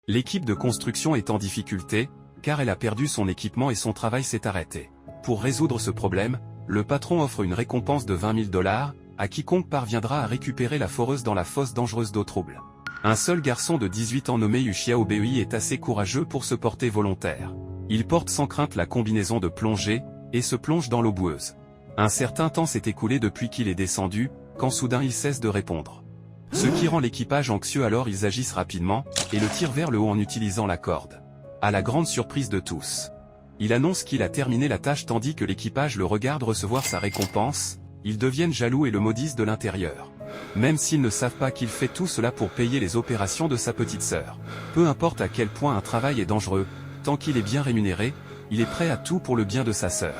L'équipe de construction est en difficulté, car elle a perdu son équipement et son travail s'est arrêté. Pour résoudre ce problème, le patron offre une récompense de 20 000 $ à quiconque parviendra à récupérer la foreuse dans la fosse dangereuse d'eau trouble. Un seul garçon de 18 ans nommé Yu Xiaobei est assez courageux pour se porter volontaire. Il porte sans crainte la combinaison de plongée, et se plonge dans l'eau boueuse. Un certain temps s'est écoulé depuis qu'il est descendu, quand soudain il cesse de répondre. Ce qui rend l'équipage anxieux, alors ils agissent rapidement, et le tirent vers le haut en utilisant la corde. À la grande surprise de tous. Il annonce qu'il a terminé la tâche tandis que l'équipage le regarde recevoir sa récompense, ils deviennent jaloux et le maudissent de l'intérieur. Même s'ils ne savent pas qu'il fait tout cela pour payer les opérations de sa petite sœur. Peu importe à quel point un travail est dangereux, tant qu'il est bien rémunéré, il est prêt à tout pour le bien de sa sœur.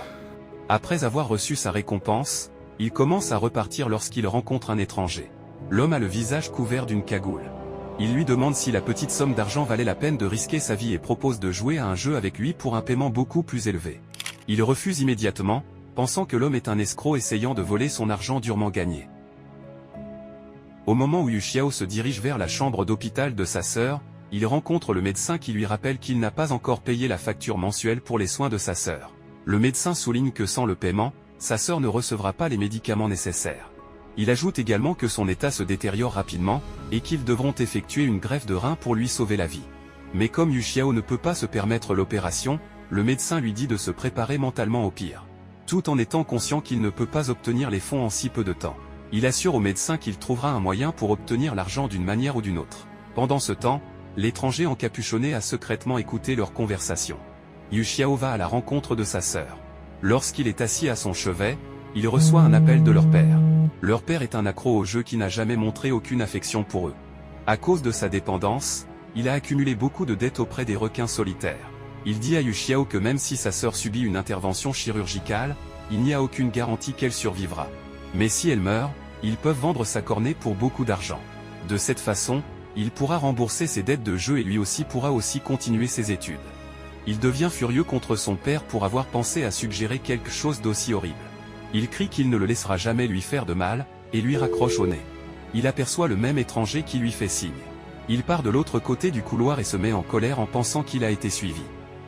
Après avoir reçu sa récompense, il commence à repartir lorsqu'il rencontre un étranger. L'homme a le visage couvert d'une cagoule. Il lui demande si la petite somme d'argent valait la peine de risquer sa vie et propose de jouer à un jeu avec lui pour un paiement beaucoup plus élevé. Il refuse immédiatement, pensant que l'homme est un escroc essayant de voler son argent durement gagné. Au moment où Yu Xiao se dirige vers la chambre d'hôpital de sa sœur, il rencontre le médecin qui lui rappelle qu'il n'a pas encore payé la facture mensuelle pour les soins de sa sœur. Le médecin souligne que sans le paiement, sa sœur ne recevra pas les médicaments nécessaires. Il ajoute également que son état se détériore rapidement, et qu'ils devront effectuer une greffe de rein pour lui sauver la vie. Mais comme Yu Xiao ne peut pas se permettre l'opération, le médecin lui dit de se préparer mentalement au pire. Tout en étant conscient qu'il ne peut pas obtenir les fonds en si peu de temps. Il assure au médecin qu'il trouvera un moyen pour obtenir l'argent d'une manière ou d'une autre. Pendant ce temps, l'étranger encapuchonné a secrètement écouté leur conversation. Yu Xiao va à la rencontre de sa sœur. Lorsqu'il est assis à son chevet, il reçoit un appel de leur père. Leur père est un accro au jeu qui n'a jamais montré aucune affection pour eux. À cause de sa dépendance, il a accumulé beaucoup de dettes auprès des requins solitaires. Il dit à Yu Xiao que même si sa sœur subit une intervention chirurgicale, il n'y a aucune garantie qu'elle survivra. Mais si elle meurt, ils peuvent vendre sa cornée pour beaucoup d'argent. De cette façon, il pourra rembourser ses dettes de jeu et lui aussi pourra continuer ses études. Il devient furieux contre son père pour avoir pensé à suggérer quelque chose d'aussi horrible. Il crie qu'il ne le laissera jamais lui faire de mal, et lui raccroche au nez. Il aperçoit le même étranger qui lui fait signe. Il part de l'autre côté du couloir et se met en colère en pensant qu'il a été suivi.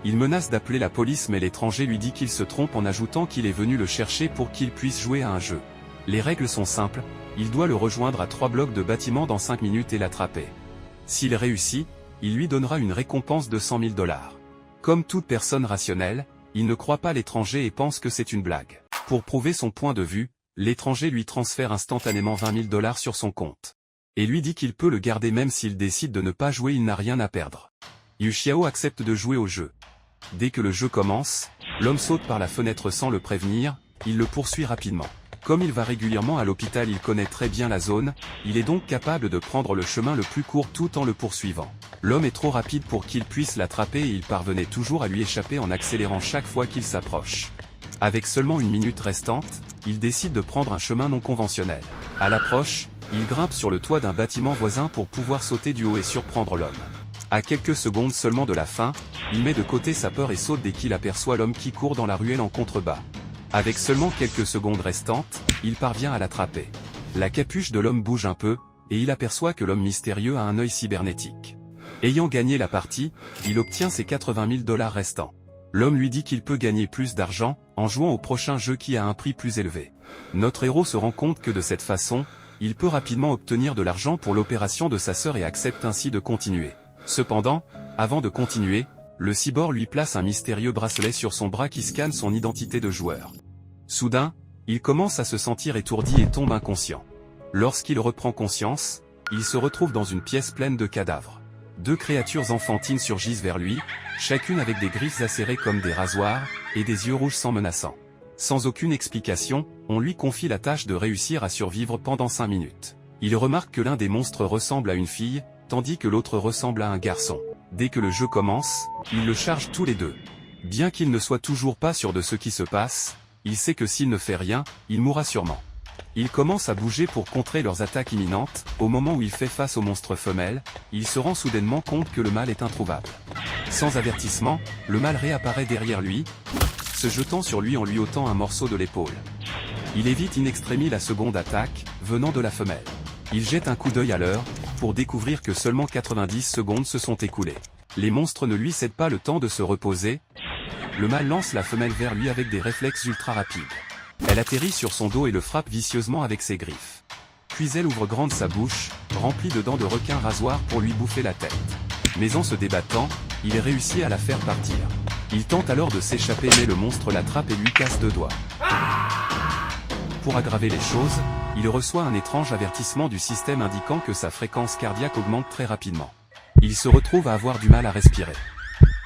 Il menace d'appeler la police mais l'étranger lui dit qu'il se trompe en ajoutant qu'il est venu le chercher pour qu'il puisse jouer à un jeu. Les règles sont simples, il doit le rejoindre à 3 blocs de bâtiment dans 5 minutes et l'attraper. S'il réussit, il lui donnera une récompense de 100 000 $. Comme toute personne rationnelle, il ne croit pas l'étranger et pense que c'est une blague. Pour prouver son point de vue, l'étranger lui transfère instantanément 20 000 $ sur son compte. Et lui dit qu'il peut le garder même s'il décide de ne pas jouer, il n'a rien à perdre. Yu Xiao accepte de jouer au jeu. Dès que le jeu commence, l'homme saute par la fenêtre sans le prévenir, il le poursuit rapidement. Comme il va régulièrement à l'hôpital, il connaît très bien la zone, il est donc capable de prendre le chemin le plus court tout en le poursuivant. L'homme est trop rapide pour qu'il puisse l'attraper et il parvenait toujours à lui échapper en accélérant chaque fois qu'il s'approche. Avec seulement 1 minute restante, il décide de prendre un chemin non conventionnel. À l'approche, il grimpe sur le toit d'un bâtiment voisin pour pouvoir sauter du haut et surprendre l'homme. À quelques secondes seulement de la fin, il met de côté sa peur et saute dès qu'il aperçoit l'homme qui court dans la ruelle en contrebas. Avec seulement quelques secondes restantes, il parvient à l'attraper. La capuche de l'homme bouge un peu, et il aperçoit que l'homme mystérieux a un œil cybernétique. Ayant gagné la partie, il obtient ses 80 000 $ restants. L'homme lui dit qu'il peut gagner plus d'argent, en jouant au prochain jeu qui a un prix plus élevé. Notre héros se rend compte que de cette façon, il peut rapidement obtenir de l'argent pour l'opération de sa sœur et accepte ainsi de continuer. Cependant, avant de continuer, le cyborg lui place un mystérieux bracelet sur son bras qui scanne son identité de joueur. Soudain, il commence à se sentir étourdi et tombe inconscient. Lorsqu'il reprend conscience, il se retrouve dans une pièce pleine de cadavres. 2 créatures enfantines surgissent vers lui, chacune avec des griffes acérées comme des rasoirs, et des yeux rouges sans menaçants. Sans aucune explication, on lui confie la tâche de réussir à survivre pendant 5 minutes. Il remarque que l'un des monstres ressemble à une fille, tandis que l'autre ressemble à un garçon. Dès que le jeu commence, ils le chargent tous les deux. Bien qu'il ne soit toujours pas sûr de ce qui se passe, il sait que s'il ne fait rien, il mourra sûrement. Il commence à bouger pour contrer leurs attaques imminentes. Au moment où il fait face au monstre femelle, il se rend soudainement compte que le mâle est introuvable. Sans avertissement, le mâle réapparaît derrière lui, se jetant sur lui en lui ôtant un morceau de l'épaule. Il évite in extremis la seconde attaque, venant de la femelle. Il jette un coup d'œil à l'heure, pour découvrir que seulement 90 secondes se sont écoulées. Les monstres ne lui cèdent pas le temps de se reposer. Le mâle lance la femelle vers lui avec des réflexes ultra rapides. Elle atterrit sur son dos et le frappe vicieusement avec ses griffes. Puis elle ouvre grande sa bouche, remplie de dents de requin rasoir pour lui bouffer la tête. Mais en se débattant, il réussit à la faire partir. Il tente alors de s'échapper mais le monstre l'attrape et lui casse 2 doigts. Pour aggraver les choses, il reçoit un étrange avertissement du système indiquant que sa fréquence cardiaque augmente très rapidement. Il se retrouve à avoir du mal à respirer.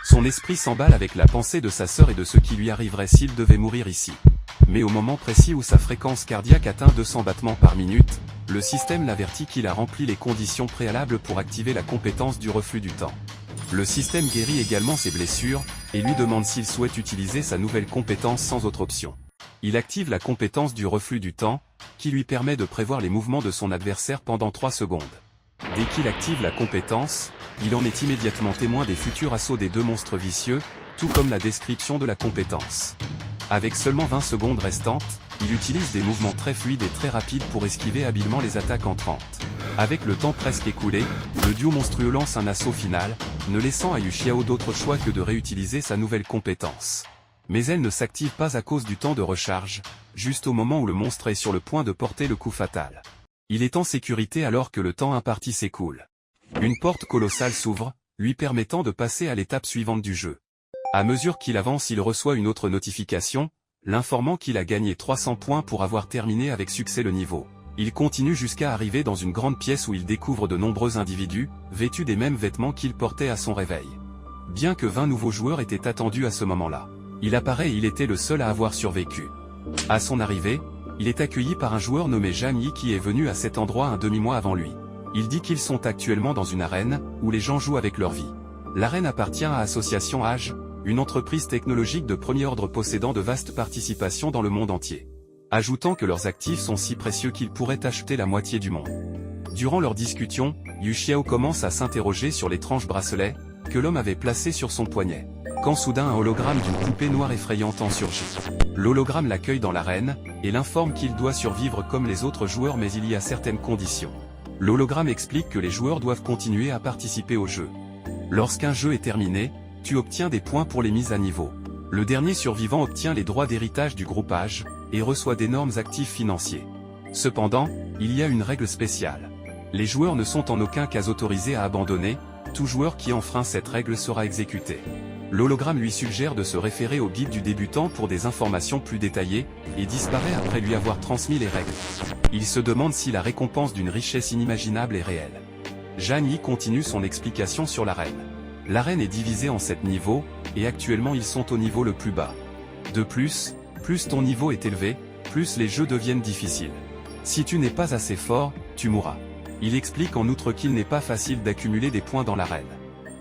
Son esprit s'emballe avec la pensée de sa sœur et de ce qui lui arriverait s'il devait mourir ici. Mais au moment précis où sa fréquence cardiaque atteint 200 battements par minute, le système l'avertit qu'il a rempli les conditions préalables pour activer la compétence du reflux du temps. Le système guérit également ses blessures, et lui demande s'il souhaite utiliser sa nouvelle compétence sans autre option. Il active la compétence du reflux du temps, qui lui permet de prévoir les mouvements de son adversaire pendant 3 secondes. Dès qu'il active la compétence, il en est immédiatement témoin des futurs assauts des 2 monstres vicieux, tout comme la description de la compétence. Avec seulement 20 secondes restantes, il utilise des mouvements très fluides et très rapides pour esquiver habilement les attaques entrantes. Avec le temps presque écoulé, le duo monstrueux lance un assaut final, ne laissant à Yu Xiao d'autre choix que de réutiliser sa nouvelle compétence. Mais elle ne s'active pas à cause du temps de recharge, juste au moment où le monstre est sur le point de porter le coup fatal. Il est en sécurité alors que le temps imparti s'écoule. Une porte colossale s'ouvre, lui permettant de passer à l'étape suivante du jeu. À mesure qu'il avance, il reçoit une autre notification, l'informant qu'il a gagné 300 points pour avoir terminé avec succès le niveau. Il continue jusqu'à arriver dans une grande pièce où il découvre de nombreux individus, vêtus des mêmes vêtements qu'il portait à son réveil. Bien que 20 nouveaux joueurs étaient attendus à ce moment-là, il apparaît et il était le seul à avoir survécu. À son arrivée, il est accueilli par un joueur nommé Zhang Yi qui est venu à cet endroit un demi-mois avant lui. Il dit qu'ils sont actuellement dans une arène, où les gens jouent avec leur vie. L'arène appartient à Association Age, une entreprise technologique de premier ordre possédant de vastes participations dans le monde entier. Ajoutant que leurs actifs sont si précieux qu'ils pourraient acheter la moitié du monde. Durant leur discussion, Yu Xiao commence à s'interroger sur l'étrange bracelet, que l'homme avait placé sur son poignet. Quand soudain un hologramme d'une poupée noire effrayante en surgit. L'hologramme l'accueille dans l'arène, et l'informe qu'il doit survivre comme les autres joueurs mais il y a certaines conditions. L'hologramme explique que les joueurs doivent continuer à participer au jeu. Lorsqu'un jeu est terminé, tu obtiens des points pour les mises à niveau. Le dernier survivant obtient les droits d'héritage du groupage, et reçoit d'énormes actifs financiers. Cependant, il y a une règle spéciale. Les joueurs ne sont en aucun cas autorisés à abandonner, tout joueur qui enfreint cette règle sera exécuté. L'hologramme lui suggère de se référer au guide du débutant pour des informations plus détaillées, et disparaît après lui avoir transmis les règles. Il se demande si la récompense d'une richesse inimaginable est réelle. Zhang Yi continue son explication sur l'arène. L'arène est divisée en 7 niveaux, et actuellement ils sont au niveau le plus bas. De plus ton niveau est élevé, plus les jeux deviennent difficiles. Si tu n'es pas assez fort, tu mourras. Il explique en outre qu'il n'est pas facile d'accumuler des points dans l'arène.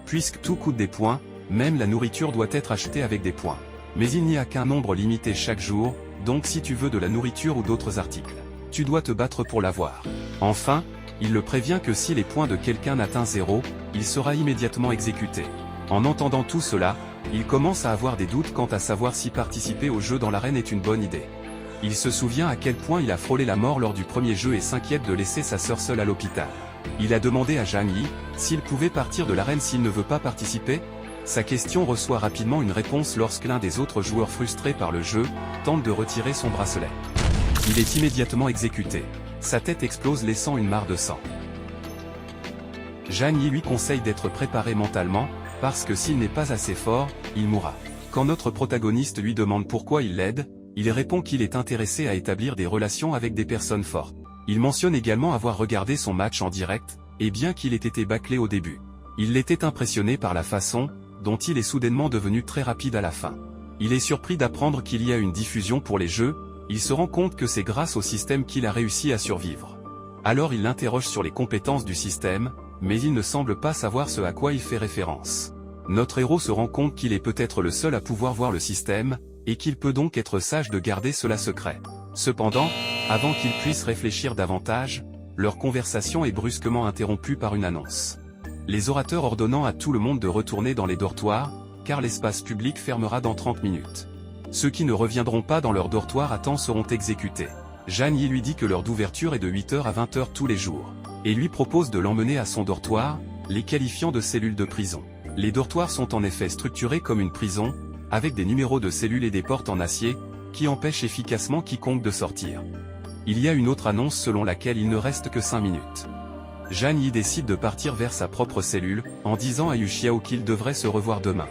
Puisque tout coûte des points, même la nourriture doit être achetée avec des points. Mais il n'y a qu'un nombre limité chaque jour, donc si tu veux de la nourriture ou d'autres articles, tu dois te battre pour l'avoir. Enfin, il le prévient que si les points de quelqu'un atteignent 0, il sera immédiatement exécuté. En entendant tout cela, il commence à avoir des doutes quant à savoir si participer au jeu dans l'arène est une bonne idée. Il se souvient à quel point il a frôlé la mort lors du premier jeu et s'inquiète de laisser sa sœur seule à l'hôpital. Il a demandé à Zhang Yi s'il pouvait partir de l'arène s'il ne veut pas participer. Sa question reçoit rapidement une réponse lorsque l'un des autres joueurs frustrés par le jeu, tente de retirer son bracelet. Il est immédiatement exécuté. Sa tête explose laissant une mare de sang. Zhang Yi lui conseille d'être préparé mentalement, parce que s'il n'est pas assez fort, il mourra. Quand notre protagoniste lui demande pourquoi il l'aide, il répond qu'il est intéressé à établir des relations avec des personnes fortes. Il mentionne également avoir regardé son match en direct, et bien qu'il ait été bâclé au début, il l'était impressionné par la façon dont il est soudainement devenu très rapide à la fin. Il est surpris d'apprendre qu'il y a une diffusion pour les jeux, il se rend compte que c'est grâce au système qu'il a réussi à survivre. Alors il l'interroge sur les compétences du système, mais il ne semble pas savoir ce à quoi il fait référence. Notre héros se rend compte qu'il est peut-être le seul à pouvoir voir le système, et qu'il peut donc être sage de garder cela secret. Cependant, avant qu'ils puissent réfléchir davantage, leur conversation est brusquement interrompue par une annonce. Les orateurs ordonnant à tout le monde de retourner dans les dortoirs, car l'espace public fermera dans 30 minutes. Ceux qui ne reviendront pas dans leur dortoir à temps seront exécutés. Zhang Yi lui dit que l'heure d'ouverture est de 8h à 20h tous les jours. et lui propose de l'emmener à son dortoir, les qualifiant de cellules de prison. Les dortoirs sont en effet structurés comme une prison, avec des numéros de cellules et des portes en acier, qui empêchent efficacement quiconque de sortir. Il y a une autre annonce selon laquelle il ne reste que 5 minutes. Jan Yi décide de partir vers sa propre cellule, en disant à Yu Xiao qu'il devrait se revoir demain.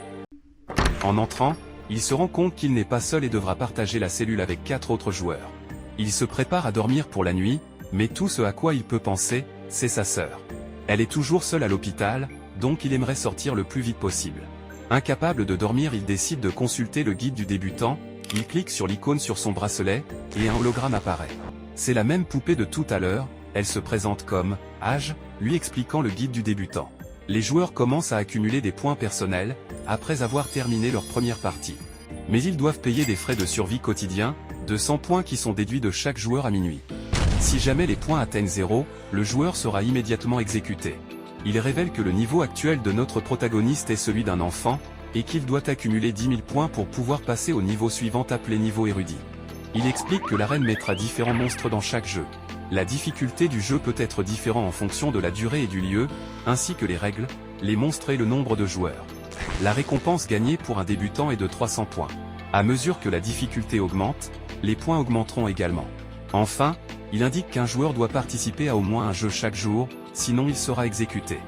En entrant, il se rend compte qu'il n'est pas seul et devra partager la cellule avec 4 autres joueurs. Il se prépare à dormir pour la nuit, mais tout ce à quoi il peut penser, c'est sa sœur. Elle est toujours seule à l'hôpital, donc il aimerait sortir le plus vite possible. Incapable de dormir, il décide de consulter le guide du débutant, il clique sur l'icône sur son bracelet, et un hologramme apparaît. C'est la même poupée de tout à l'heure, elle se présente comme « Age », lui expliquant le guide du débutant. Les joueurs commencent à accumuler des points personnels, après avoir terminé leur première partie. Mais ils doivent payer des frais de survie quotidiens, de 100 points qui sont déduits de chaque joueur à minuit. Si jamais les points atteignent 0, le joueur sera immédiatement exécuté. Il révèle que le niveau actuel de notre protagoniste est celui d'un enfant, et qu'il doit accumuler 10 000 points pour pouvoir passer au niveau suivant appelé niveau érudit. Il explique que l'arène mettra différents monstres dans chaque jeu. La difficulté du jeu peut être différente en fonction de la durée et du lieu, ainsi que les règles, les monstres et le nombre de joueurs. La récompense gagnée pour un débutant est de 300 points. À mesure que la difficulté augmente, les points augmenteront également. Enfin, il indique qu'un joueur doit participer à au moins un jeu chaque jour, sinon il sera exécuté.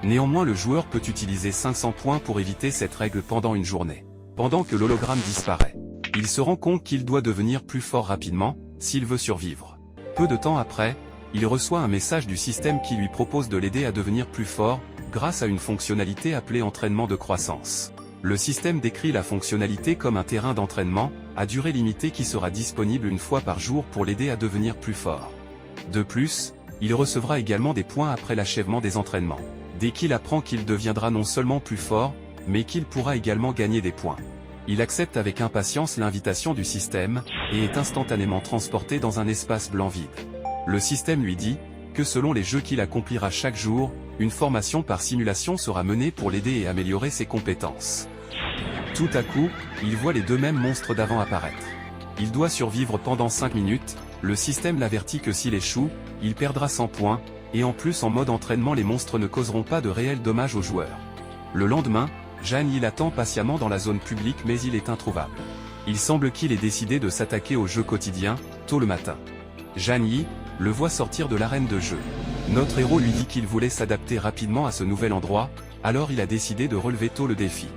Néanmoins, le joueur peut utiliser 500 points pour éviter cette règle pendant une journée. Pendant que l'hologramme disparaît, il se rend compte qu'il doit devenir plus fort rapidement, s'il veut survivre. Peu de temps après, il reçoit un message du système qui lui propose de l'aider à devenir plus fort, grâce à une fonctionnalité appelée entraînement de croissance. Le système décrit la fonctionnalité comme un terrain d'entraînement, à durée limitée qui sera disponible une fois par jour pour l'aider à devenir plus fort. De plus, il recevra également des points après l'achèvement des entraînements. Dès qu'il apprend qu'il deviendra non seulement plus fort, mais qu'il pourra également gagner des points. Il accepte avec impatience l'invitation du système, et est instantanément transporté dans un espace blanc vide. Le système lui dit que selon les jeux qu'il accomplira chaque jour, une formation par simulation sera menée pour l'aider et améliorer ses compétences. Tout à coup, il voit les deux mêmes monstres d'avant apparaître. Il doit survivre pendant 5 minutes, le système l'avertit que s'il échoue, il perdra 100 points, et en plus en mode entraînement les monstres ne causeront pas de réels dommages aux joueurs. Le lendemain, Jan Yi l'attend patiemment dans la zone publique mais il est introuvable. Il semble qu'il ait décidé de s'attaquer au jeu quotidien, tôt le matin. Jan Yi le voit sortir de l'arène de jeu. Notre héros lui dit qu'il voulait s'adapter rapidement à ce nouvel endroit, alors il a décidé de relever tôt le défi.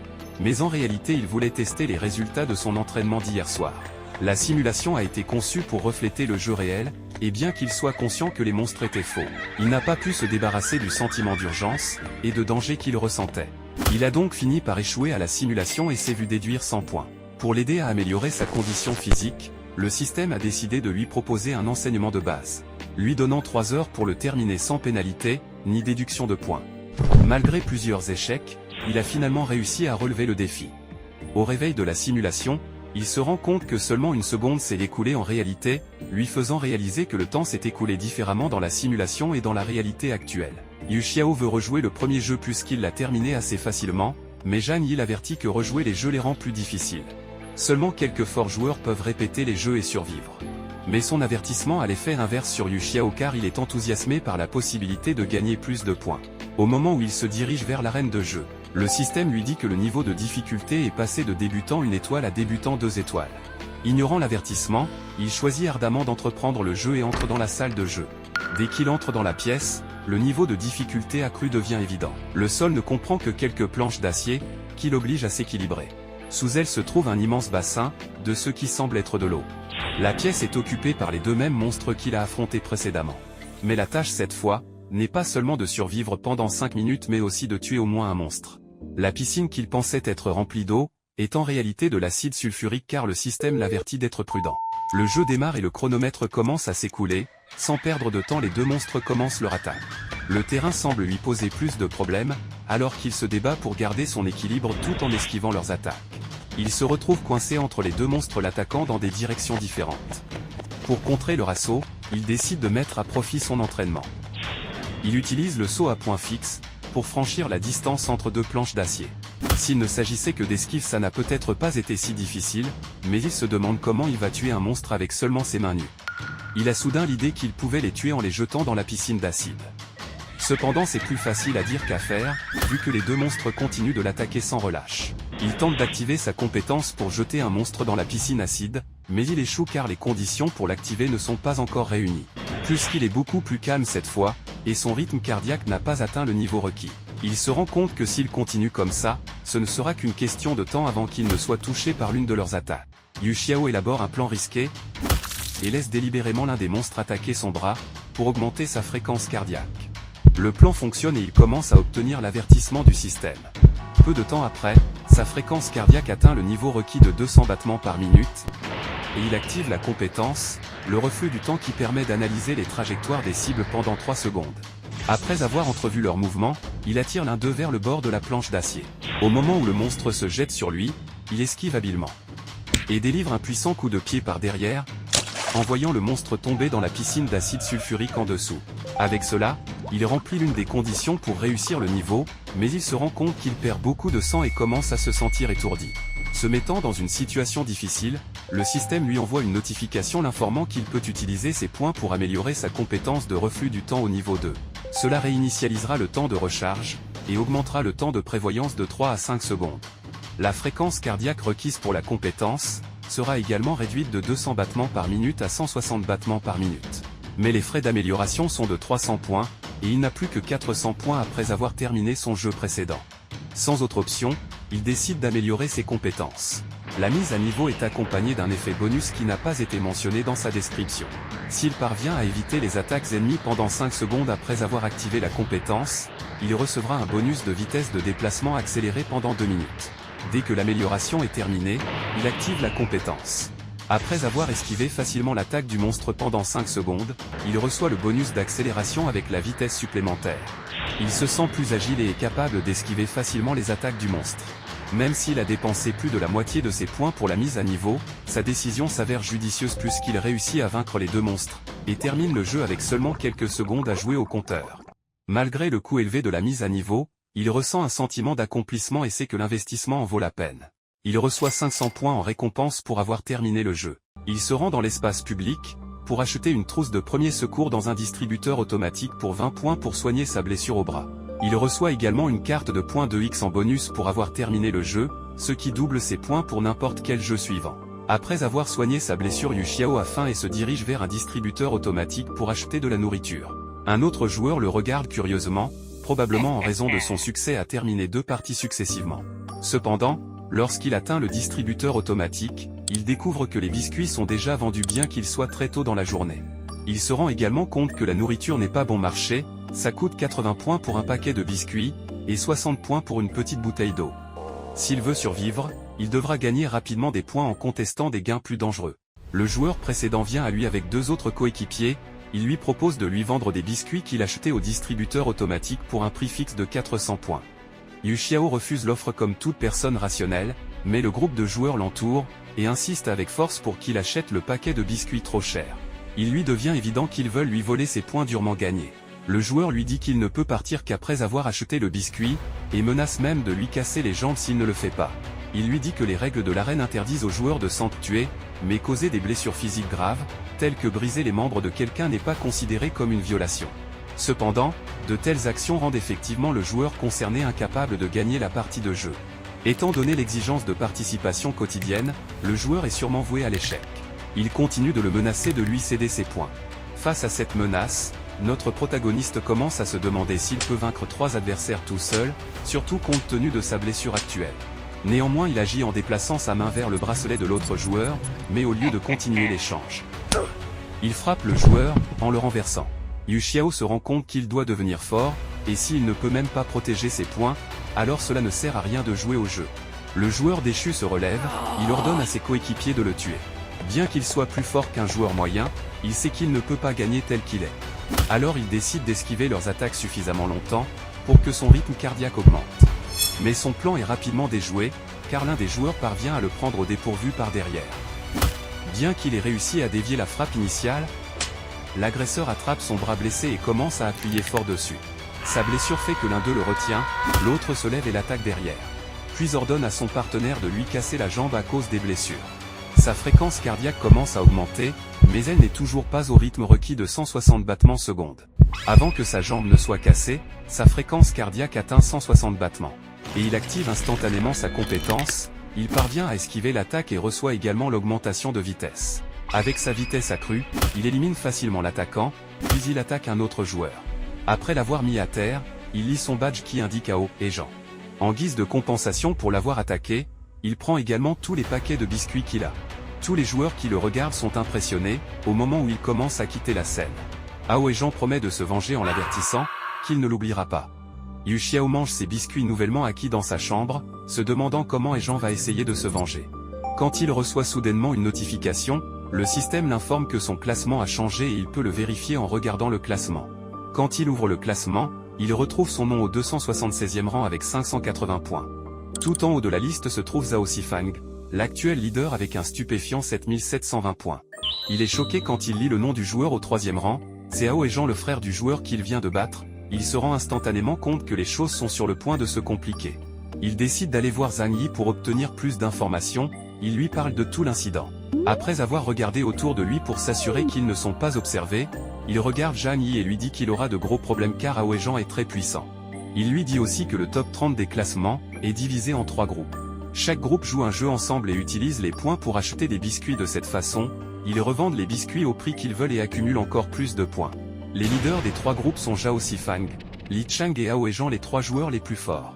Mais en réalité il voulait tester les résultats de son entraînement d'hier soir. La simulation a été conçue pour refléter le jeu réel, et bien qu'il soit conscient que les monstres étaient faux, il n'a pas pu se débarrasser du sentiment d'urgence, et de danger qu'il ressentait. Il a donc fini par échouer à la simulation et s'est vu déduire 100 points. Pour l'aider à améliorer sa condition physique, le système a décidé de lui proposer un enseignement de base, lui donnant 3 heures pour le terminer sans pénalité, ni déduction de points. Malgré plusieurs échecs, il a finalement réussi à relever le défi. Au réveil de la simulation, il se rend compte que seulement une seconde s'est écoulée en réalité, lui faisant réaliser que le temps s'est écoulé différemment dans la simulation et dans la réalité actuelle. Yu Xiao veut rejouer le premier jeu puisqu'il l'a terminé assez facilement, mais Jan Yi l'avertit que rejouer les jeux les rend plus difficiles. Seulement quelques forts joueurs peuvent répéter les jeux et survivre. Mais son avertissement a l'effet inverse sur Yu Xiao car il est enthousiasmé par la possibilité de gagner plus de points. Au moment où il se dirige vers l'arène de jeu, le système lui dit que le niveau de difficulté est passé de débutant 1 étoile à débutant 2 étoiles. Ignorant l'avertissement, il choisit ardemment d'entreprendre le jeu et entre dans la salle de jeu. Dès qu'il entre dans la pièce, le niveau de difficulté accru devient évident. Le sol ne comprend que quelques planches d'acier, qui l'obligent à s'équilibrer. Sous elle se trouve un immense bassin, de ce qui semble être de l'eau. La pièce est occupée par les deux mêmes monstres qu'il a affrontés précédemment. Mais la tâche cette fois, n'est pas seulement de survivre pendant 5 minutes mais aussi de tuer au moins un monstre. La piscine qu'il pensait être remplie d'eau, est en réalité de l'acide sulfurique car le système l'avertit d'être prudent. Le jeu démarre et le chronomètre commence à s'écouler, sans perdre de temps les deux monstres commencent leur attaque. Le terrain semble lui poser plus de problèmes, alors qu'il se débat pour garder son équilibre tout en esquivant leurs attaques. Il se retrouve coincé entre les deux monstres l'attaquant dans des directions différentes. Pour contrer leur assaut, il décide de mettre à profit son entraînement. Il utilise le saut à point fixe, pour franchir la distance entre deux planches d'acier. S'il ne s'agissait que d'esquive ça n'a peut-être pas été si difficile, mais il se demande comment il va tuer un monstre avec seulement ses mains nues. Il a soudain l'idée qu'il pouvait les tuer en les jetant dans la piscine d'acide. Cependant c'est plus facile à dire qu'à faire, vu que les deux monstres continuent de l'attaquer sans relâche. Il tente d'activer sa compétence pour jeter un monstre dans la piscine acide, mais il échoue car les conditions pour l'activer ne sont pas encore réunies. Plus qu'il est beaucoup plus calme cette fois, et son rythme cardiaque n'a pas atteint le niveau requis. Il se rend compte que s'il continue comme ça, ce ne sera qu'une question de temps avant qu'il ne soit touché par l'une de leurs attaques. Yu Xiao élabore un plan risqué, et laisse délibérément l'un des monstres attaquer son bras, pour augmenter sa fréquence cardiaque. Le plan fonctionne et il commence à obtenir l'avertissement du système. Peu de temps après, sa fréquence cardiaque atteint le niveau requis de 200 battements par minute, et il active la compétence, le reflux du temps qui permet d'analyser les trajectoires des cibles pendant 3 secondes. Après avoir entrevu leurs mouvements, il attire l'un d'eux vers le bord de la planche d'acier. Au moment où le monstre se jette sur lui, il esquive habilement, et délivre un puissant coup de pied par derrière, envoyant le monstre tomber dans la piscine d'acide sulfurique en dessous. Avec cela, il remplit l'une des conditions pour réussir le niveau, mais il se rend compte qu'il perd beaucoup de sang et commence à se sentir étourdi. Se mettant dans une situation difficile, le système lui envoie une notification l'informant qu'il peut utiliser ses points pour améliorer sa compétence de reflux du temps au niveau 2. Cela réinitialisera le temps de recharge, et augmentera le temps de prévoyance de 3 à 5 secondes. La fréquence cardiaque requise pour la compétence sera également réduite de 200 battements par minute à 160 battements par minute. Mais les frais d'amélioration sont de 300 points, et il n'a plus que 400 points après avoir terminé son jeu précédent. Sans autre option, il décide d'améliorer ses compétences. La mise à niveau est accompagnée d'un effet bonus qui n'a pas été mentionné dans sa description. S'il parvient à éviter les attaques ennemies pendant 5 secondes après avoir activé la compétence, il recevra un bonus de vitesse de déplacement accéléré pendant 2 minutes. Dès que l'amélioration est terminée, il active la compétence. Après avoir esquivé facilement l'attaque du monstre pendant 5 secondes, il reçoit le bonus d'accélération avec la vitesse supplémentaire. Il se sent plus agile et est capable d'esquiver facilement les attaques du monstre. Même s'il a dépensé plus de la moitié de ses points pour la mise à niveau, sa décision s'avère judicieuse puisqu'il réussit à vaincre les deux monstres, et termine le jeu avec seulement quelques secondes à jouer au compteur. Malgré le coût élevé de la mise à niveau, il ressent un sentiment d'accomplissement et sait que l'investissement en vaut la peine. Il reçoit 500 points en récompense pour avoir terminé le jeu. Il se rend dans l'espace public, pour acheter une trousse de premier secours dans un distributeur automatique pour 20 points pour soigner sa blessure au bras. Il reçoit également une carte de points de X en bonus pour avoir terminé le jeu, ce qui double ses points pour n'importe quel jeu suivant. Après avoir soigné sa blessure, Yu Xiao a faim et se dirige vers un distributeur automatique pour acheter de la nourriture. Un autre joueur le regarde curieusement, probablement en raison de son succès à terminer 2 parties successivement. Cependant, lorsqu'il atteint le distributeur automatique, il découvre que les biscuits sont déjà vendus bien qu'il soit très tôt dans la journée. Il se rend également compte que la nourriture n'est pas bon marché, ça coûte 80 points pour un paquet de biscuits, et 60 points pour une petite bouteille d'eau. S'il veut survivre, il devra gagner rapidement des points en contestant des gains plus dangereux. Le joueur précédent vient à lui avec 2 autres coéquipiers, il lui propose de lui vendre des biscuits qu'il achetait au distributeur automatique pour un prix fixe de 400 points. Yu Xiao refuse l'offre comme toute personne rationnelle, mais le groupe de joueurs l'entoure, et insiste avec force pour qu'il achète le paquet de biscuits trop cher. Il lui devient évident qu'ils veulent lui voler ses points durement gagnés. Le joueur lui dit qu'il ne peut partir qu'après avoir acheté le biscuit, et menace même de lui casser les jambes s'il ne le fait pas. Il lui dit que les règles de l'arène interdisent aux joueurs de s'entretuer, mais causer des blessures physiques graves, telles que briser les membres de quelqu'un n'est pas considéré comme une violation. Cependant, de telles actions rendent effectivement le joueur concerné incapable de gagner la partie de jeu. Étant donné l'exigence de participation quotidienne, le joueur est sûrement voué à l'échec. Il continue de le menacer de lui céder ses points. Face à cette menace, notre protagoniste commence à se demander s'il peut vaincre 3 adversaires tout seul, surtout compte tenu de sa blessure actuelle. Néanmoins, il agit en déplaçant sa main vers le bracelet de l'autre joueur, mais au lieu de continuer l'échange, il frappe le joueur, en le renversant. Yu Xiao se rend compte qu'il doit devenir fort, et s'il ne peut même pas protéger ses points, alors cela ne sert à rien de jouer au jeu. Le joueur déchu se relève, il ordonne à ses coéquipiers de le tuer. Bien qu'il soit plus fort qu'un joueur moyen, il sait qu'il ne peut pas gagner tel qu'il est. Alors il décide d'esquiver leurs attaques suffisamment longtemps, pour que son rythme cardiaque augmente. Mais son plan est rapidement déjoué, car l'un des joueurs parvient à le prendre au dépourvu par derrière. Bien qu'il ait réussi à dévier la frappe initiale, l'agresseur attrape son bras blessé et commence à appuyer fort dessus. Sa blessure fait que l'un d'eux le retient, l'autre se lève et l'attaque derrière. Puis ordonne à son partenaire de lui casser la jambe à cause des blessures. Sa fréquence cardiaque commence à augmenter, mais elle n'est toujours pas au rythme requis de 160 battements secondes. Avant que sa jambe ne soit cassée, sa fréquence cardiaque atteint 160 battements. Et il active instantanément sa compétence, il parvient à esquiver l'attaque et reçoit également l'augmentation de vitesse. Avec sa vitesse accrue, il élimine facilement l'attaquant, puis il attaque un autre joueur. Après l'avoir mis à terre, il lit son badge qui indique AO et Jean. En guise de compensation pour l'avoir attaqué, il prend également tous les paquets de biscuits qu'il a. Tous les joueurs qui le regardent sont impressionnés, au moment où il commence à quitter la scène. AO et Jean promet de se venger en l'avertissant, qu'il ne l'oubliera pas. Yu Xiao mange ses biscuits nouvellement acquis dans sa chambre, se demandant comment Jean va essayer de se venger. Quand il reçoit soudainement une notification, le système l'informe que son classement a changé et il peut le vérifier en regardant le classement. Quand il ouvre le classement, il retrouve son nom au 276e rang avec 580 points. Tout en haut de la liste se trouve Zhao Sifang, l'actuel leader avec un stupéfiant 7720 points. Il est choqué quand il lit le nom du joueur au 3e rang, c'est Ao et Jean le frère du joueur qu'il vient de battre, il se rend instantanément compte que les choses sont sur le point de se compliquer. Il décide d'aller voir Zhang Yi pour obtenir plus d'informations, il lui parle de tout l'incident. Après avoir regardé autour de lui pour s'assurer qu'ils ne sont pas observés, il regarde Zhang Yi et lui dit qu'il aura de gros problèmes car Ao et Jean est très puissant. Il lui dit aussi que le top 30 des classements est divisé en 3 groupes. Chaque groupe joue un jeu ensemble et utilise les points pour acheter des biscuits de cette façon, ils revendent les biscuits au prix qu'ils veulent et accumulent encore plus de points. Les leaders des 3 groupes sont Zhao Sifang, Li Chang et Ao et Jean les 3 joueurs les plus forts.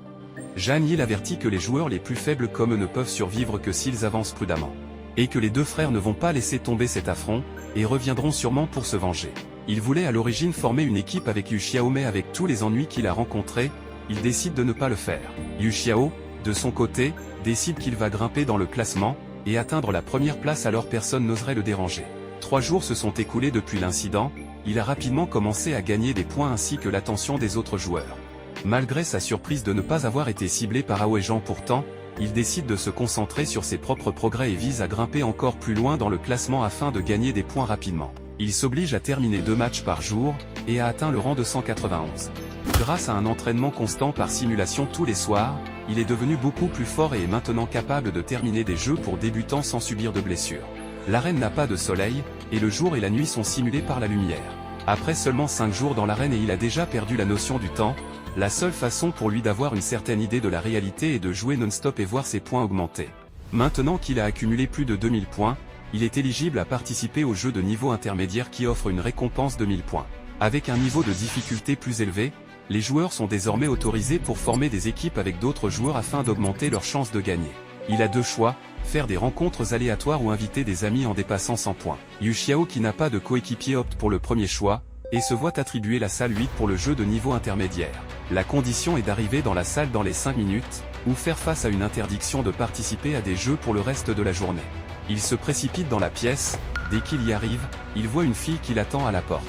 Zhang Yi l'avertit que les joueurs les plus faibles comme eux ne peuvent survivre que s'ils avancent prudemment. Et que les 2 frères ne vont pas laisser tomber cet affront, et reviendront sûrement pour se venger. Il voulait à l'origine former une équipe avec Yu Xiao mais avec tous les ennuis qu'il a rencontrés, il décide de ne pas le faire. Yu Xiao, de son côté, décide qu'il va grimper dans le classement, et atteindre la première place alors personne n'oserait le déranger. 3 jours se sont écoulés depuis l'incident, il a rapidement commencé à gagner des points ainsi que l'attention des autres joueurs. Malgré sa surprise de ne pas avoir été ciblé par Ao et Jean pourtant, il décide de se concentrer sur ses propres progrès et vise à grimper encore plus loin dans le classement afin de gagner des points rapidement. Il s'oblige à terminer 2 matchs par jour, et a atteint le rang de 191. Grâce à un entraînement constant par simulation tous les soirs, il est devenu beaucoup plus fort et est maintenant capable de terminer des jeux pour débutants sans subir de blessures. L'arène n'a pas de soleil, et le jour et la nuit sont simulés par la lumière. Après seulement 5 jours dans l'arène et il a déjà perdu la notion du temps, la seule façon pour lui d'avoir une certaine idée de la réalité est de jouer non-stop et voir ses points augmenter. Maintenant qu'il a accumulé plus de 2000 points, il est éligible à participer au jeu de niveau intermédiaire qui offre une récompense de 1000 points. Avec un niveau de difficulté plus élevé, les joueurs sont désormais autorisés pour former des équipes avec d'autres joueurs afin d'augmenter leurs chances de gagner. Il a 2 choix, faire des rencontres aléatoires ou inviter des amis en dépassant 100 points. Yu Xiao qui n'a pas de coéquipier opte pour le premier choix, et se voit attribuer la salle 8 pour le jeu de niveau intermédiaire. La condition est d'arriver dans la salle dans les 5 minutes, ou faire face à une interdiction de participer à des jeux pour le reste de la journée. Il se précipite dans la pièce, dès qu'il y arrive, il voit une fille qui l'attend à la porte.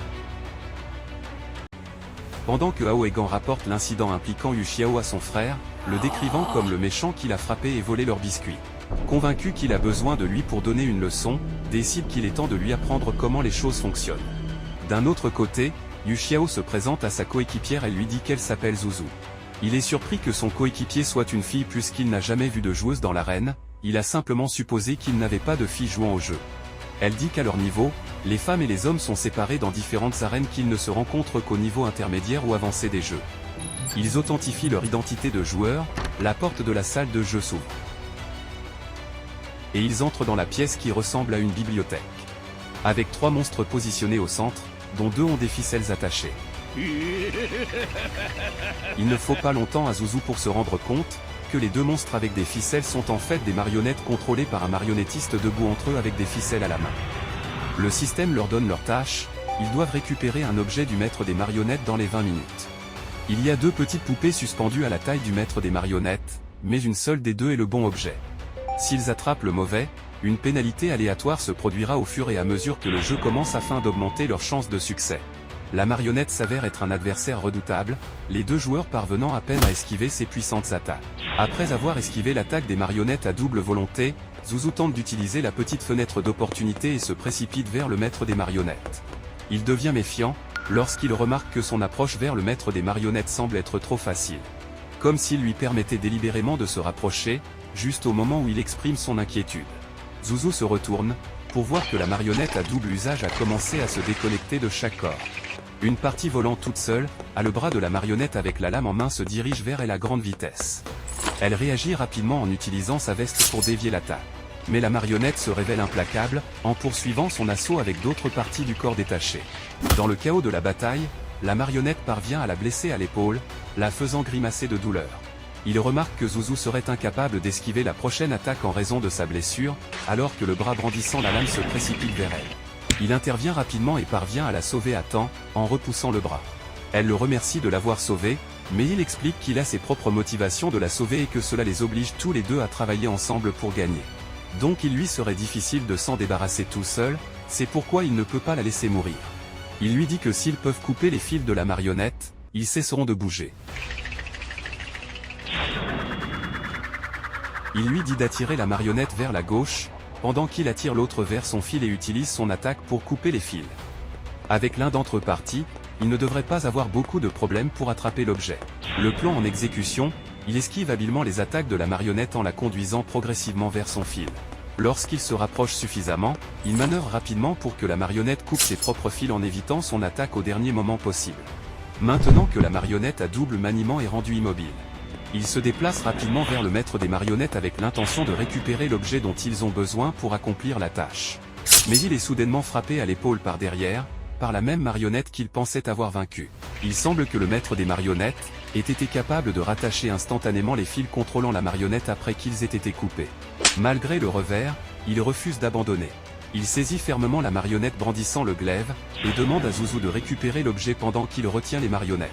Pendant que Ao et Gan rapportent l'incident impliquant Yu Xiao à son frère, le décrivant comme le méchant qui l'a frappé et volé leurs biscuits. Convaincu qu'il a besoin de lui pour donner une leçon, décide qu'il est temps de lui apprendre comment les choses fonctionnent. D'un autre côté, Yu Xiao se présente à sa coéquipière et lui dit qu'elle s'appelle Zuzu. Il est surpris que son coéquipier soit une fille puisqu'il n'a jamais vu de joueuse dans l'arène, il a simplement supposé qu'il n'avait pas de filles jouant au jeu. Elle dit qu'à leur niveau, les femmes et les hommes sont séparés dans différentes arènes qu'ils ne se rencontrent qu'au niveau intermédiaire ou avancé des jeux. Ils authentifient leur identité de joueur, la porte de la salle de jeu s'ouvre. Et ils entrent dans la pièce qui ressemble à une bibliothèque. Avec 3 monstres positionnés au centre, dont 2 ont des ficelles attachées. Il ne faut pas longtemps à Zuzu pour se rendre compte que les 2 monstres avec des ficelles sont en fait des marionnettes contrôlées par un marionnettiste debout entre eux avec des ficelles à la main. Le système leur donne leur tâche, ils doivent récupérer un objet du maître des marionnettes dans les 20 minutes. Il y a 2 petites poupées suspendues à la taille du maître des marionnettes, mais une seule des 2 est le bon objet. S'ils attrapent le mauvais, une pénalité aléatoire se produira au fur et à mesure que le jeu commence afin d'augmenter leurs chances de succès. La marionnette s'avère être un adversaire redoutable, les 2 joueurs parvenant à peine à esquiver ses puissantes attaques. Après avoir esquivé l'attaque des marionnettes à double volonté, Zuzu tente d'utiliser la petite fenêtre d'opportunité et se précipite vers le maître des marionnettes. Il devient méfiant, lorsqu'il remarque que son approche vers le maître des marionnettes semble être trop facile. Comme s'il lui permettait délibérément de se rapprocher, juste au moment où il exprime son inquiétude. Zouzou se retourne, pour voir que la marionnette à double usage a commencé à se déconnecter de chaque corps. Une partie volant toute seule, le bras de la marionnette avec la lame en main se dirige vers elle à grande vitesse. Elle réagit rapidement en utilisant sa veste pour dévier l'attaque. Mais la marionnette se révèle implacable, en poursuivant son assaut avec d'autres parties du corps détachées. Dans le chaos de la bataille, la marionnette parvient à la blesser à l'épaule, la faisant grimacer de douleur. Il remarque que Zouzou serait incapable d'esquiver la prochaine attaque en raison de sa blessure, alors que le bras brandissant la lame se précipite vers elle. Il intervient rapidement et parvient à la sauver à temps, en repoussant le bras. Elle le remercie de l'avoir sauvée, mais il explique qu'il a ses propres motivations de la sauver et que cela les oblige tous les deux à travailler ensemble pour gagner. Donc il lui serait difficile de s'en débarrasser tout seul, c'est pourquoi il ne peut pas la laisser mourir. Il lui dit que s'ils peuvent couper les fils de la marionnette, ils cesseront de bouger. Il lui dit d'attirer la marionnette vers la gauche, pendant qu'il attire l'autre vers son fil et utilise son attaque pour couper les fils. Avec l'un d'entre eux parti, il ne devrait pas avoir beaucoup de problèmes pour attraper l'objet. Le plan en exécution, il esquive habilement les attaques de la marionnette en la conduisant progressivement vers son fil. Lorsqu'il se rapproche suffisamment, il manœuvre rapidement pour que la marionnette coupe ses propres fils en évitant son attaque au dernier moment possible. Maintenant que la marionnette à double maniement est rendue immobile, il se déplace rapidement vers le maître des marionnettes avec l'intention de récupérer l'objet dont ils ont besoin pour accomplir la tâche. Mais il est soudainement frappé à l'épaule par derrière, par la même marionnette qu'il pensait avoir vaincue. Il semble que le maître des marionnettes ait été capable de rattacher instantanément les fils contrôlant la marionnette après qu'ils aient été coupés. Malgré le revers, il refuse d'abandonner. Il saisit fermement la marionnette brandissant le glaive, et demande à Zouzou de récupérer l'objet pendant qu'il retient les marionnettes.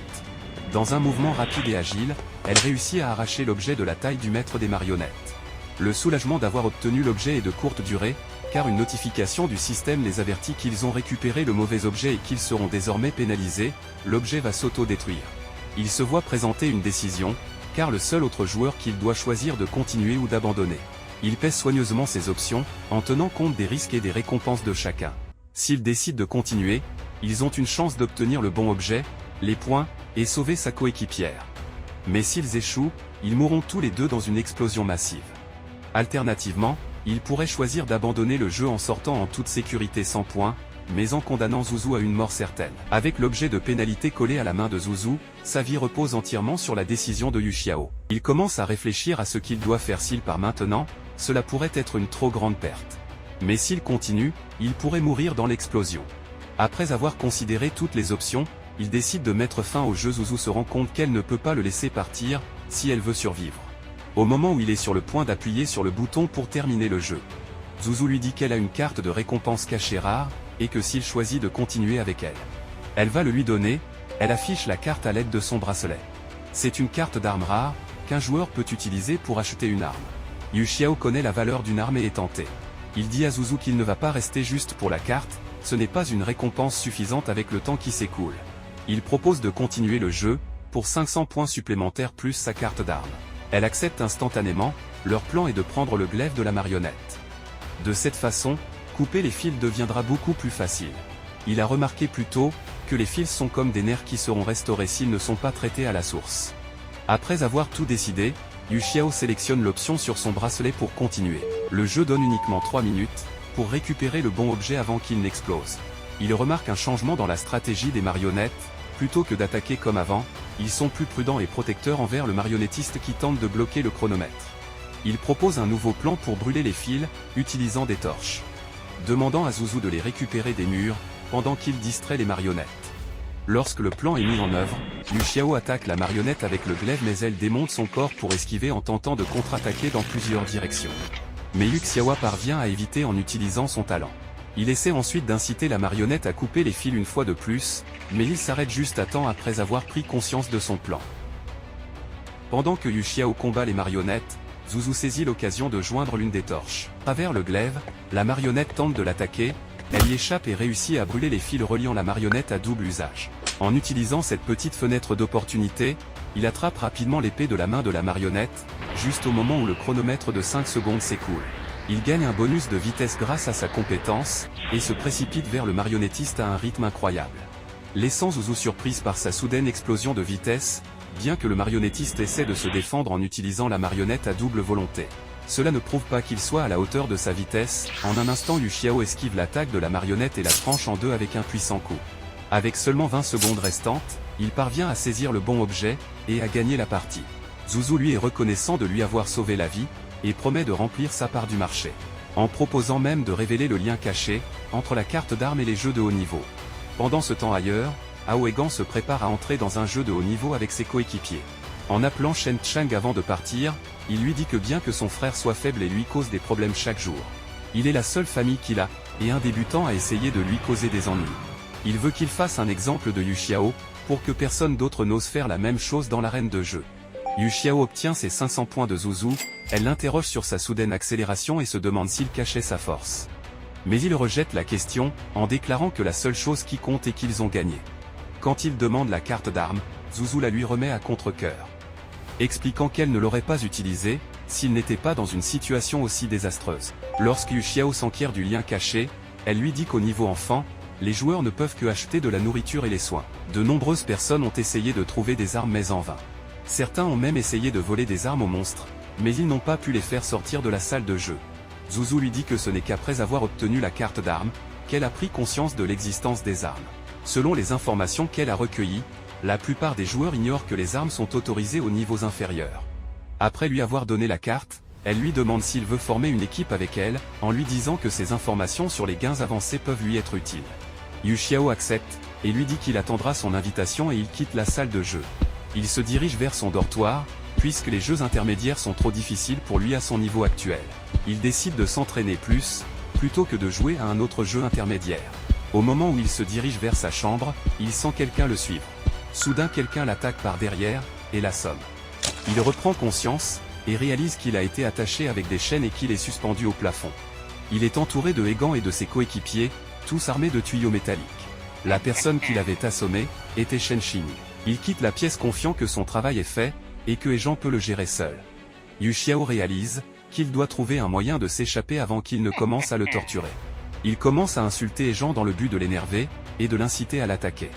Dans un mouvement rapide et agile, elle réussit à arracher l'objet de la taille du maître des marionnettes. Le soulagement d'avoir obtenu l'objet est de courte durée, car une notification du système les avertit qu'ils ont récupéré le mauvais objet et qu'ils seront désormais pénalisés, l'objet va s'auto-détruire. Il se voit présenter une décision, car le seul autre joueur qu'il doit choisir de continuer ou d'abandonner. Il pèse soigneusement ses options, en tenant compte des risques et des récompenses de chacun. S'ils décident de continuer, ils ont une chance d'obtenir le bon objet, les points, et sauver sa coéquipière. Mais s'ils échouent, ils mourront tous les deux dans une explosion massive. Alternativement, ils pourraient choisir d'abandonner le jeu en sortant en toute sécurité sans points, mais en condamnant Zouzou à une mort certaine. Avec l'objet de pénalité collé à la main de Zouzou, sa vie repose entièrement sur la décision de Yuxiao. Il commence à réfléchir à ce qu'il doit faire s'il part maintenant, cela pourrait être une trop grande perte. Mais s'il continue, il pourrait mourir dans l'explosion. Après avoir considéré toutes les options, il décide de mettre fin au jeu. Zouzou se rend compte qu'elle ne peut pas le laisser partir, si elle veut survivre. Au moment où il est sur le point d'appuyer sur le bouton pour terminer le jeu, Zouzou lui dit qu'elle a une carte de récompense cachée rare, et que s'il choisit de continuer avec elle, elle va le lui donner. Elle affiche la carte à l'aide de son bracelet. C'est une carte d'arme rare, qu'un joueur peut utiliser pour acheter une arme. Yuxiao connaît la valeur d'une arme et est tenté. Il dit à Zouzou qu'il ne va pas rester juste pour la carte, ce n'est pas une récompense suffisante avec le temps qui s'écoule. Il propose de continuer le jeu, pour 500 points supplémentaires plus sa carte d'arme. Elle accepte instantanément, leur plan est de prendre le glaive de la marionnette. De cette façon, couper les fils deviendra beaucoup plus facile. Il a remarqué plus tôt, que les fils sont comme des nerfs qui seront restaurés s'ils ne sont pas traités à la source. Après avoir tout décidé, Yuxiao sélectionne l'option sur son bracelet pour continuer. Le jeu donne uniquement 3 minutes, pour récupérer le bon objet avant qu'il n'explose. Il remarque un changement dans la stratégie des marionnettes. Plutôt que d'attaquer comme avant, ils sont plus prudents et protecteurs envers le marionnettiste qui tente de bloquer le chronomètre. Il propose un nouveau plan pour brûler les fils, utilisant des torches. Demandant à Zouzou de les récupérer des murs, pendant qu'il distrait les marionnettes. Lorsque le plan est mis en œuvre, Yuxiao attaque la marionnette avec le glaive mais elle démonte son corps pour esquiver en tentant de contre-attaquer dans plusieurs directions. Mais Yuxiao parvient à éviter en utilisant son talent. Il essaie ensuite d'inciter la marionnette à couper les fils une fois de plus, mais il s'arrête juste à temps après avoir pris conscience de son plan. Pendant que Yuxiao combat les marionnettes, Zouzou saisit l'occasion de joindre l'une des torches. À travers le glaive, la marionnette tente de l'attaquer, elle y échappe et réussit à brûler les fils reliant la marionnette à double usage. En utilisant cette petite fenêtre d'opportunité, il attrape rapidement l'épée de la main de la marionnette, juste au moment où le chronomètre de 5 secondes s'écoule. Il gagne un bonus de vitesse grâce à sa compétence, et se précipite vers le marionnettiste à un rythme incroyable. Laissant Zouzou surprise par sa soudaine explosion de vitesse, bien que le marionnettiste essaie de se défendre en utilisant la marionnette à double volonté. Cela ne prouve pas qu'il soit à la hauteur de sa vitesse. En un instant, Yu Xiao esquive l'attaque de la marionnette et la tranche en deux avec un puissant coup. Avec seulement 20 secondes restantes, il parvient à saisir le bon objet, et à gagner la partie. Zuzu lui est reconnaissant de lui avoir sauvé la vie, et promet de remplir sa part du marché. En proposant même de révéler le lien caché, entre la carte d'armes et les jeux de haut niveau. Pendant ce temps ailleurs, Hao Egan se prépare à entrer dans un jeu de haut niveau avec ses coéquipiers. En appelant Shen Chang avant de partir, il lui dit que bien que son frère soit faible et lui cause des problèmes chaque jour, il est la seule famille qu'il a, et un débutant a essayé de lui causer des ennuis. Il veut qu'il fasse un exemple de Yu Xiao, pour que personne d'autre n'ose faire la même chose dans l'arène de jeu. Yu Xiao obtient ses 500 points de Zuzu, elle l'interroge sur sa soudaine accélération et se demande s'il cachait sa force. Mais il rejette la question, en déclarant que la seule chose qui compte est qu'ils ont gagné. Quand il demande la carte d'armes, Zuzu la lui remet à contre-cœur, expliquant qu'elle ne l'aurait pas utilisée, s'il n'était pas dans une situation aussi désastreuse. Lorsque Yu Xiao s'enquiert du lien caché, elle lui dit qu'au niveau enfant, les joueurs ne peuvent que acheter de la nourriture et les soins. De nombreuses personnes ont essayé de trouver des armes mais en vain. Certains ont même essayé de voler des armes aux monstres, mais ils n'ont pas pu les faire sortir de la salle de jeu. Zuzu lui dit que ce n'est qu'après avoir obtenu la carte d'armes, qu'elle a pris conscience de l'existence des armes. Selon les informations qu'elle a recueillies, la plupart des joueurs ignorent que les armes sont autorisées aux niveaux inférieurs. Après lui avoir donné la carte, elle lui demande s'il veut former une équipe avec elle, en lui disant que ces informations sur les gains avancés peuvent lui être utiles. Yu Xiao accepte, et lui dit qu'il attendra son invitation et il quitte la salle de jeu. Il se dirige vers son dortoir, puisque les jeux intermédiaires sont trop difficiles pour lui à son niveau actuel. Il décide de s'entraîner plus, plutôt que de jouer à un autre jeu intermédiaire. Au moment où il se dirige vers sa chambre, il sent quelqu'un le suivre. Soudain quelqu'un l'attaque par derrière, et l'assomme. Il reprend conscience, et réalise qu'il a été attaché avec des chaînes et qu'il est suspendu au plafond. Il est entouré de Egan et de ses coéquipiers, tous armés de tuyaux métalliques. La personne qui l'avait assommé, était Shen Xing. Il quitte la pièce confiant que son travail est fait, et que Egan peut le gérer seul. Yu Xiao réalise, qu'il doit trouver un moyen de s'échapper avant qu'il ne commence à le torturer. Il commence à insulter Egan dans le but de l'énerver, et de l'inciter à l'attaquer.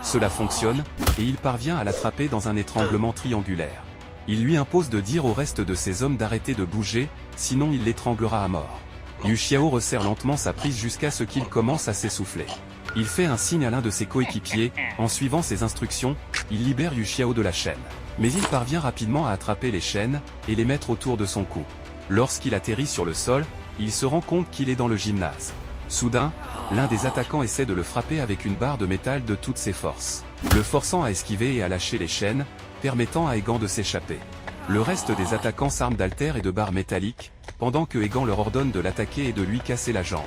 Cela fonctionne, et il parvient à l'attraper dans un étranglement triangulaire. Il lui impose de dire au reste de ses hommes d'arrêter de bouger, sinon il l'étranglera à mort. Yu Xiao resserre lentement sa prise jusqu'à ce qu'il commence à s'essouffler. Il fait un signe à l'un de ses coéquipiers, en suivant ses instructions, il libère Yu Xiao de la chaîne. Mais il parvient rapidement à attraper les chaînes, et les mettre autour de son cou. Lorsqu'il atterrit sur le sol, il se rend compte qu'il est dans le gymnase. Soudain, l'un des attaquants essaie de le frapper avec une barre de métal de toutes ses forces, le forçant à esquiver et à lâcher les chaînes, permettant à Egan de s'échapper. Le reste des attaquants s'arment d'haltères et de barres métalliques, pendant que Egan leur ordonne de l'attaquer et de lui casser la jambe.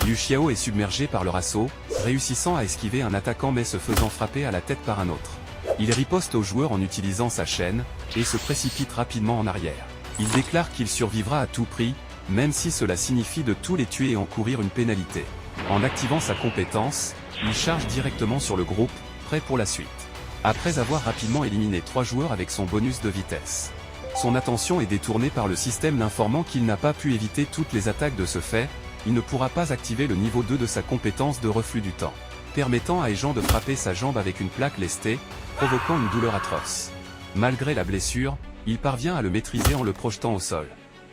Yu Xiao est submergé par leur assaut, réussissant à esquiver un attaquant mais se faisant frapper à la tête par un autre. Il riposte aux joueurs en utilisant sa chaîne, et se précipite rapidement en arrière. Il déclare qu'il survivra à tout prix, même si cela signifie de tous les tuer et encourir une pénalité. En activant sa compétence, il charge directement sur le groupe, prêt pour la suite. Après avoir rapidement éliminé 3 joueurs avec son bonus de vitesse. Son attention est détournée par le système l'informant qu'il n'a pas pu éviter toutes les attaques de ce fait, il ne pourra pas activer le niveau 2 de sa compétence de reflux du temps, permettant à Egan de frapper sa jambe avec une plaque lestée, provoquant une douleur atroce. Malgré la blessure, il parvient à le maîtriser en le projetant au sol.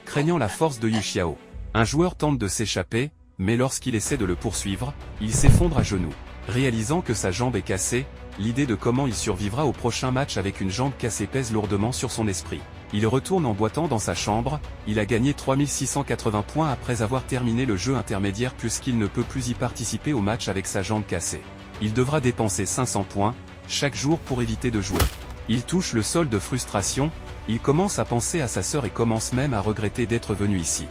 Craignant la force de Yu Xiao, un joueur tente de s'échapper, mais lorsqu'il essaie de le poursuivre, il s'effondre à genoux. Réalisant que sa jambe est cassée, l'idée de comment il survivra au prochain match avec une jambe cassée pèse lourdement sur son esprit. Il retourne en boitant dans sa chambre, il a gagné 3680 points après avoir terminé le jeu intermédiaire puisqu'il ne peut plus y participer au match avec sa jambe cassée. Il devra dépenser 500 points, chaque jour pour éviter de jouer. Il touche le sol de frustration, il commence à penser à sa sœur et commence même à regretter d'être venu ici.